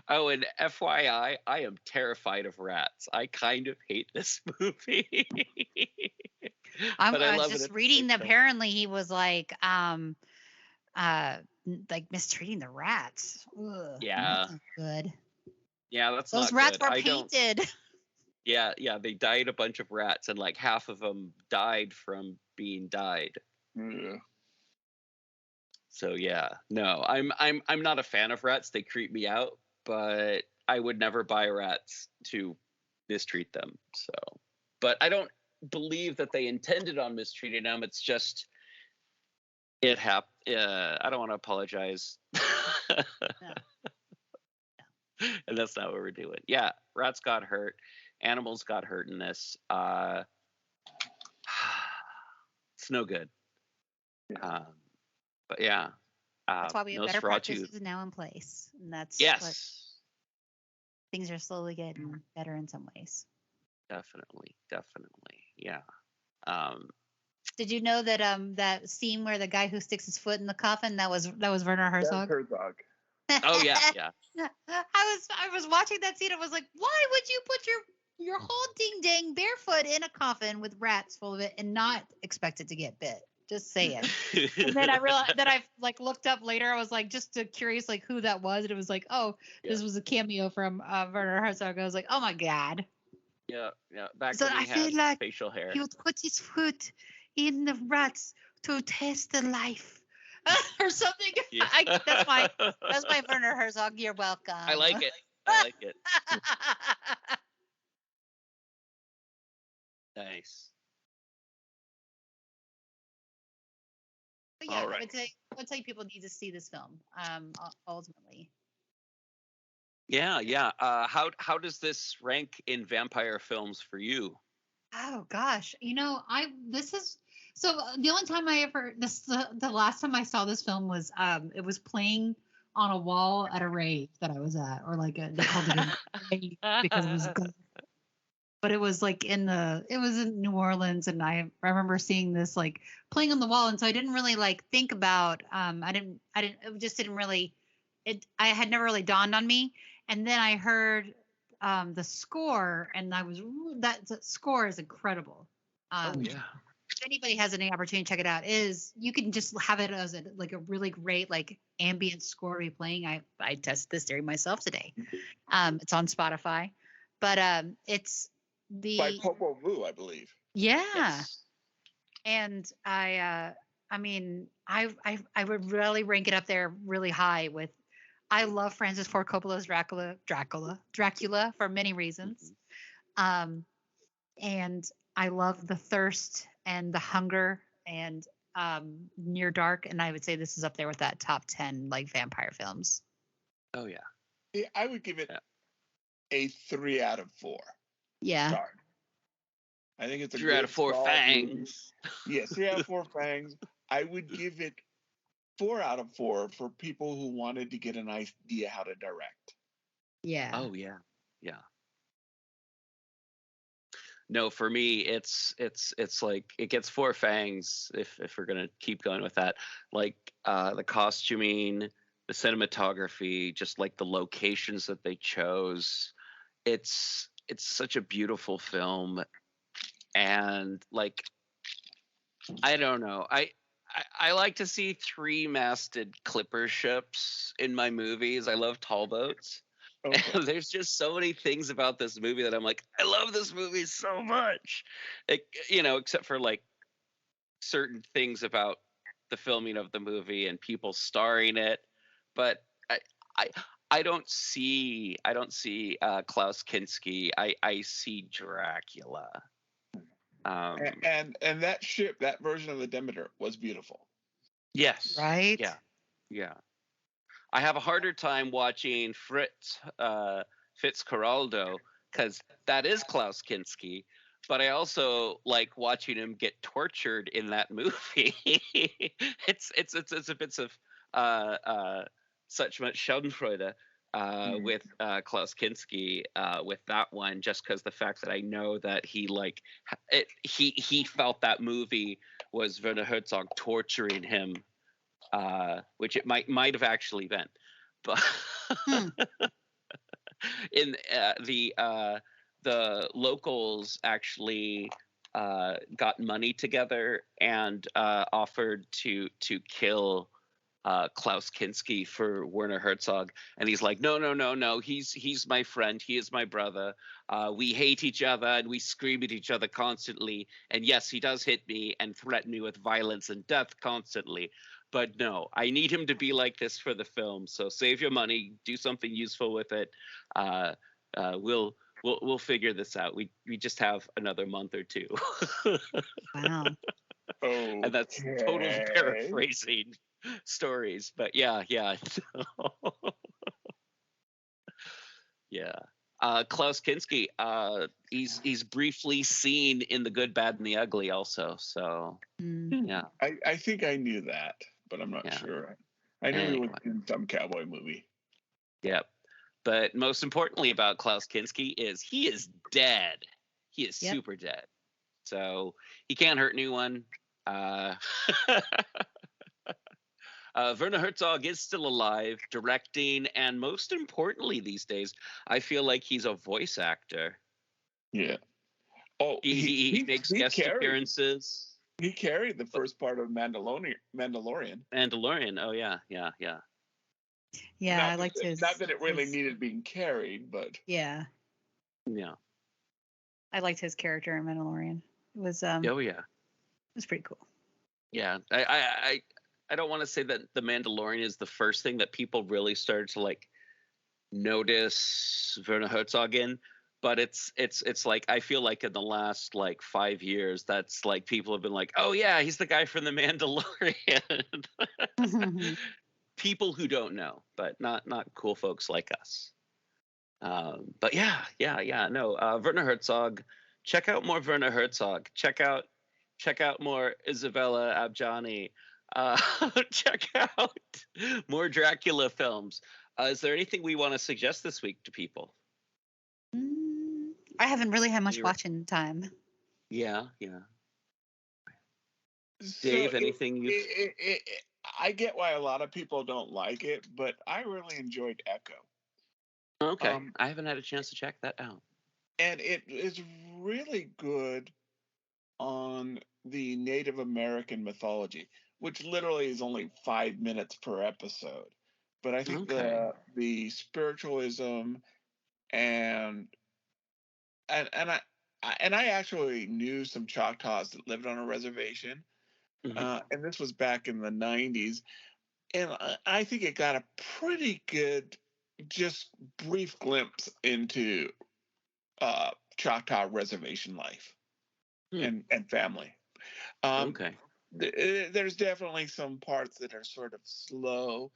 Speaker 4: Oh, and FYI, I am terrified of rats. I kind of hate this movie.
Speaker 1: I was just reading that apparently he was like mistreating the rats. Ugh,
Speaker 4: Yeah.
Speaker 1: that's not good.
Speaker 4: Yeah, that's
Speaker 1: Those
Speaker 4: not
Speaker 1: rats
Speaker 4: good.
Speaker 1: were painted.
Speaker 4: Yeah, they died a bunch of rats, and like half of them died from being dyed.
Speaker 6: Yeah.
Speaker 4: So yeah, no, I'm not a fan of rats. They creep me out, but I would never buy rats to mistreat them. So, but I don't believe that they intended on mistreating them. It's just it happened. I don't want to apologize. And that's not what we're doing. Yeah, rats got hurt. Animals got hurt in this. It's no good. But yeah.
Speaker 1: That's why we have better
Speaker 4: Nosferatu.
Speaker 1: practices now in place. And that's
Speaker 4: Yes.
Speaker 1: what things are slowly getting better in some ways.
Speaker 4: Definitely. Yeah.
Speaker 1: Did you know that that scene where the guy who sticks his foot in the coffin, that was Werner Herzog?
Speaker 6: Herzog.
Speaker 4: Oh yeah.
Speaker 1: I was watching that scene and was like, why would you put your whole ding dang barefoot in a coffin with rats full of it and not expect it to get bit? Just saying. And then I realized that I like looked up later. I was like just curious like who that was, and it was like, oh, this was a cameo from Werner Herzog. I was like, oh my god.
Speaker 4: Yeah. Back
Speaker 1: So
Speaker 4: when
Speaker 1: I
Speaker 4: he
Speaker 1: feel
Speaker 4: had
Speaker 1: like
Speaker 4: facial hair.
Speaker 1: he would put his foot in the rats to taste the life. Or something.
Speaker 4: Yeah.
Speaker 1: That's my Werner Herzog. You're welcome.
Speaker 4: I like it. Nice.
Speaker 1: But yeah,
Speaker 4: All right.
Speaker 1: I would say people need to see this film. Ultimately.
Speaker 4: Yeah. How does this rank in vampire films for you?
Speaker 1: Oh gosh, the only time the last time I saw this film was it was playing on a wall at a rave that I was at, or like they called it a rave because it was good. But it was like in New Orleans, and I remember seeing this like playing on the wall, and so I didn't really like think about it had never really dawned on me, and then I heard the score, and that score is incredible.
Speaker 4: Oh yeah.
Speaker 1: If anybody has any opportunity to check it out, you can just have it as a really great like ambient score replaying. I tested this theory myself today. It's on Spotify, but it's
Speaker 6: by Popo Vu, I believe.
Speaker 1: Yeah.
Speaker 4: Yes.
Speaker 1: And I would really rank it up there really high with. I love Francis Ford Coppola's Dracula for many reasons. And I love the thirst and the hunger and Near Dark, and I would say this is up there with that top 10 like vampire films.
Speaker 4: Oh yeah.
Speaker 6: Yeah, I would give it a 3 out of 4.
Speaker 1: Yeah.
Speaker 6: Star. I think it's a
Speaker 4: 3 out of 4 fangs.
Speaker 6: Yes, 3 out of 4 fangs. I would give it 4 out of 4 for people who wanted to get an idea how to direct.
Speaker 1: Yeah.
Speaker 4: Oh yeah. No, for me, it's like it gets 4 fangs if we're gonna keep going with that. Like the costuming, the cinematography, just like the locations that they chose. It's such a beautiful film, and like I don't know, I like to see 3-masted clipper ships in my movies. I love tall boats. Okay. And there's just so many things about this movie that I'm like, I love this movie so much. Except for like certain things about the filming of the movie and people starring it. But I don't see Klaus Kinski. I see Dracula.
Speaker 6: And that ship, that version of the Demeter was beautiful.
Speaker 4: Yes.
Speaker 1: Right?
Speaker 4: Yeah. I have a harder time watching Fitzcarraldo because that is Klaus Kinski, but I also like watching him get tortured in that movie. it's a bit of such much Schadenfreude with Klaus Kinski with that one, just because the fact that I know that he felt that movie was Werner Herzog torturing him. Which it might have actually been, but in the locals actually got money together and offered to kill Klaus Kinski for Werner Herzog, and he's like, no, he's my friend, he is my brother. We hate each other and we scream at each other constantly, and yes, he does hit me and threaten me with violence and death constantly. But no, I need him to be like this for the film. So save your money, do something useful with it. We'll figure this out. We just have another month or two.
Speaker 1: Wow.
Speaker 4: And that's total paraphrasing stories, but yeah. Yeah. Klaus Kinski, he's briefly seen in The Good, Bad, and the Ugly also. So yeah.
Speaker 6: I think I knew that, but I'm not sure. I knew he was in some cowboy movie.
Speaker 4: Yep. But most importantly about Klaus Kinski is he is dead. He is super dead. So he can't hurt anyone. Werner Hertzog is still alive, directing, and most importantly these days, I feel like he's a voice actor.
Speaker 6: Yeah. Oh,
Speaker 4: he makes guest appearances.
Speaker 6: He carried the first part of Mandalorian.
Speaker 4: Oh yeah.
Speaker 1: Yeah, I liked his.
Speaker 6: Not that it really needed being carried, but
Speaker 1: yeah. I liked his character in Mandalorian. It was it was pretty cool.
Speaker 4: Yeah, I don't want to say that The Mandalorian is the first thing that people really started to like notice Werner Herzog in, but it's like I feel like in the last like 5 years that's like people have been like, oh yeah, he's the guy from The Mandalorian. People who don't know, but not cool folks like us. But no, Werner Herzog. Check out more Werner Herzog. Check out more Isabella Abjani. Check out more Dracula films. Is there anything we want to suggest this week to people?
Speaker 1: I haven't really had much watching time.
Speaker 4: Yeah. Dave, anything you?
Speaker 6: I get why a lot of people don't like it, but I really enjoyed Echo.
Speaker 4: Okay, I haven't had a chance to check that out.
Speaker 6: And it is really good on the Native American mythology, which literally is only 5 minutes per episode. But I think the spiritualism and I actually knew some Choctaws that lived on a reservation, and this was back in the 90s, and I think it got a pretty good, just brief glimpse into Choctaw reservation life and family. There's definitely some parts that are sort of slow,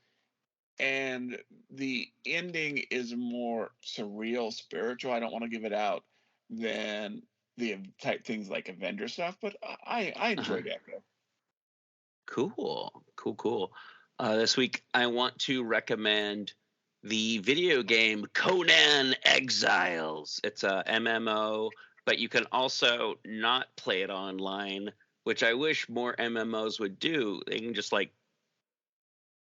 Speaker 6: and the ending is more surreal, spiritual. I don't want to give it out than the type things like Avenger stuff, but I enjoyed Echo.
Speaker 4: Cool. This week I want to recommend the video game Conan Exiles. It's a MMO, but you can also not play it online, which I wish more MMOs would do. They can just like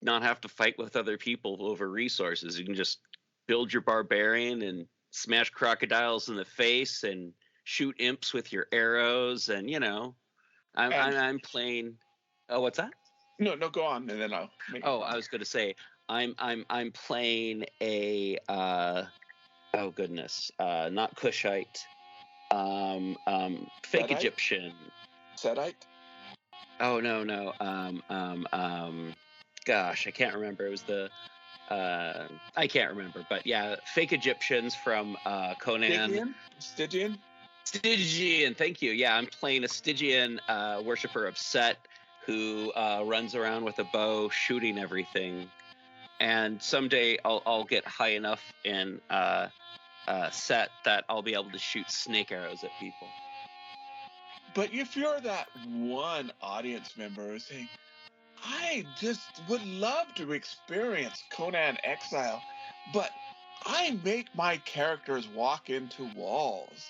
Speaker 4: not have to fight with other people over resources. You can just build your barbarian and smash crocodiles in the face and shoot imps with your arrows, and I'm playing. Oh, what's that?
Speaker 6: No, go on, and then I'll.
Speaker 4: I was going to say I'm playing a not Kushite, fake
Speaker 6: Sedite?
Speaker 4: Egyptian.
Speaker 6: Sedite?
Speaker 4: Oh no. Gosh, I can't remember. It was the I can't remember, but yeah, fake Egyptians from Conan.
Speaker 6: Stygian?
Speaker 4: Stygian, thank you. Yeah, I'm playing a Stygian worshiper of Set who runs around with a bow shooting everything. And someday I'll get high enough in Set that I'll be able to shoot snake arrows at people.
Speaker 6: But if you're that one audience member who's saying, I just would love to experience Conan Exile, but I make my characters walk into walls.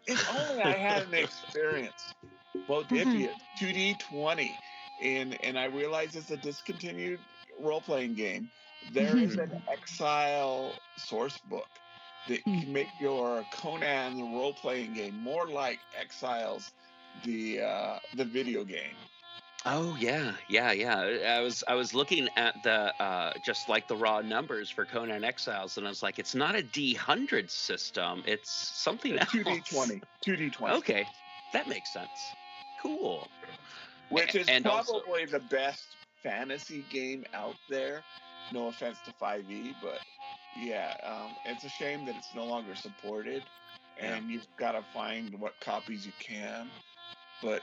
Speaker 6: If only I had an experience. Well, if you 2D20, and I realize it's a discontinued role-playing game, there is an Exile source book that can make your Conan role-playing game more like Exiles, the video game.
Speaker 4: Oh yeah. I was looking at the just like the raw numbers for Conan Exiles, and I was like, it's not a D100 system, it's something else. 2D20. Okay, that makes sense. Cool.
Speaker 6: Which is
Speaker 4: and
Speaker 6: probably the best fantasy game out there. No offense to 5e, but yeah, it's a shame that it's no longer supported, and you've got to find what copies you can. But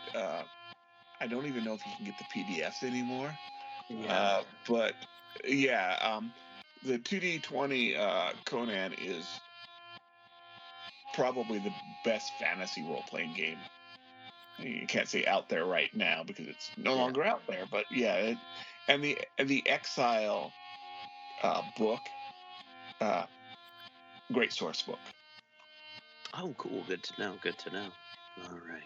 Speaker 6: I don't even know if you can get the PDFs anymore.
Speaker 4: Yeah.
Speaker 6: But yeah, the 2D20 Conan is probably the best fantasy role-playing game. You can't say out there right now because it's no longer out there. But yeah, and the Exile book, great source book.
Speaker 4: Oh, cool. Good to know. Good to know. All right.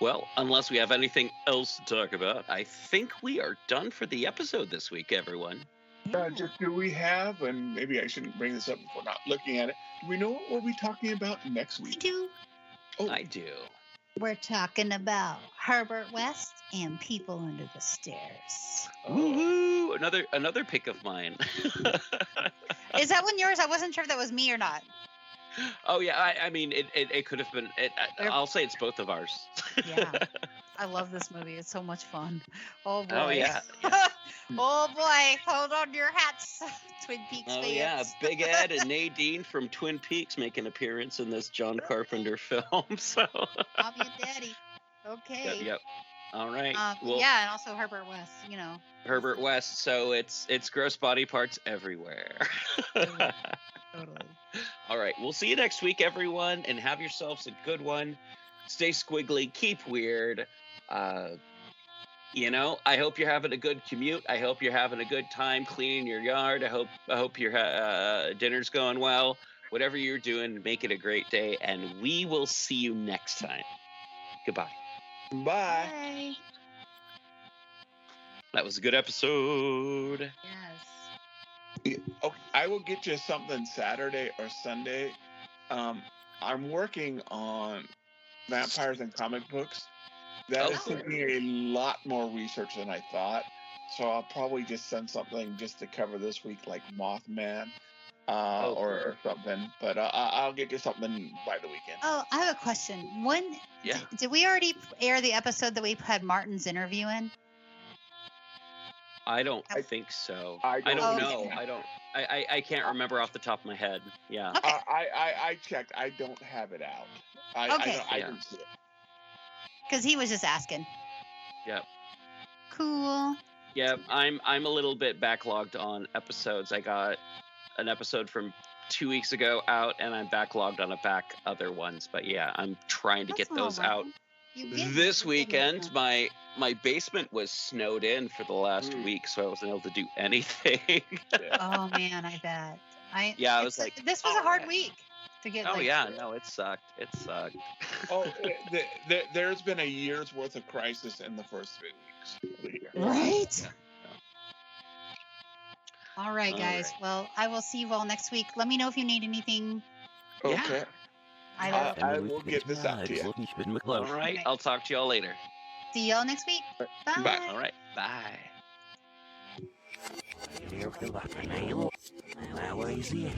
Speaker 4: Well, unless we have anything else to talk about, I think we are done for the episode this week, everyone.
Speaker 6: Just do we have, and maybe I shouldn't bring this up if we're not looking at it, do we know what we'll be talking about next week?
Speaker 1: We do.
Speaker 6: Oh,
Speaker 4: I do.
Speaker 1: We're talking about Herbert West and People Under the Stairs.
Speaker 4: Woo! Another pick of mine.
Speaker 1: Is that one yours? I wasn't sure if that was me or not.
Speaker 4: Oh yeah, I mean it could have been. I'll say it's both of ours.
Speaker 1: Yeah, I love this movie. It's so much fun. Oh boy.
Speaker 4: Oh yeah.
Speaker 1: Oh boy, hold on to your hats, Twin Peaks fans.
Speaker 4: Oh yeah, Big Ed and Nadine from Twin Peaks make an appearance in this John Carpenter film. So.
Speaker 1: Mommy and Daddy. Okay.
Speaker 4: Yep. All right.
Speaker 1: Well, yeah, and also Herbert West. You know.
Speaker 4: Herbert West. So it's gross body parts everywhere.
Speaker 1: Totally.
Speaker 4: All right. We'll see you next week, everyone, and have yourselves a good one. Stay squiggly. Keep weird. I hope you're having a good commute. I hope you're having a good time cleaning your yard. I hope your dinner's going well. Whatever you're doing, make it a great day, and we will see you next time. Goodbye.
Speaker 6: Bye.
Speaker 1: Bye.
Speaker 4: That was a good episode.
Speaker 1: Yes.
Speaker 6: Oh, I will get you something Saturday or Sunday. I'm working on vampires and comic books. That is taking a lot more research than I thought. So I'll probably just send something just to cover this week, like Mothman or something. But I'll get you something by the weekend.
Speaker 1: Oh, I have a question. Did we already air the episode that we had Martin's interview in?
Speaker 4: I don't think so.
Speaker 6: I don't
Speaker 4: know. I can't remember off the top of my head. Yeah.
Speaker 1: Okay.
Speaker 6: I checked. I don't have it out. I didn't see it.
Speaker 1: Because he was just asking.
Speaker 4: Yep.
Speaker 1: Cool.
Speaker 4: Yeah, I'm a little bit backlogged on episodes. I got an episode from 2 weeks ago out, and I'm backlogged on other ones. But yeah, I'm trying to get those out. This weekend, my basement was snowed in for the last week, so I wasn't able to do anything.
Speaker 1: Oh man, I bet.
Speaker 4: I was like,
Speaker 1: this was a hard week to get.
Speaker 4: Oh yeah, no, it sucked. It sucked.
Speaker 6: Oh, there's been a year's worth of crisis in the first 3 weeks of the year.
Speaker 1: Right.
Speaker 4: Yeah.
Speaker 1: All right, guys.
Speaker 4: Right.
Speaker 1: Well, I will see you all next week. Let me know if you need anything.
Speaker 6: Okay. I will get this out to you.
Speaker 4: All right. I'll talk to y'all later.
Speaker 1: See y'all next week. Bye.
Speaker 6: Bye.
Speaker 4: All right. Bye.
Speaker 3: Now, easy,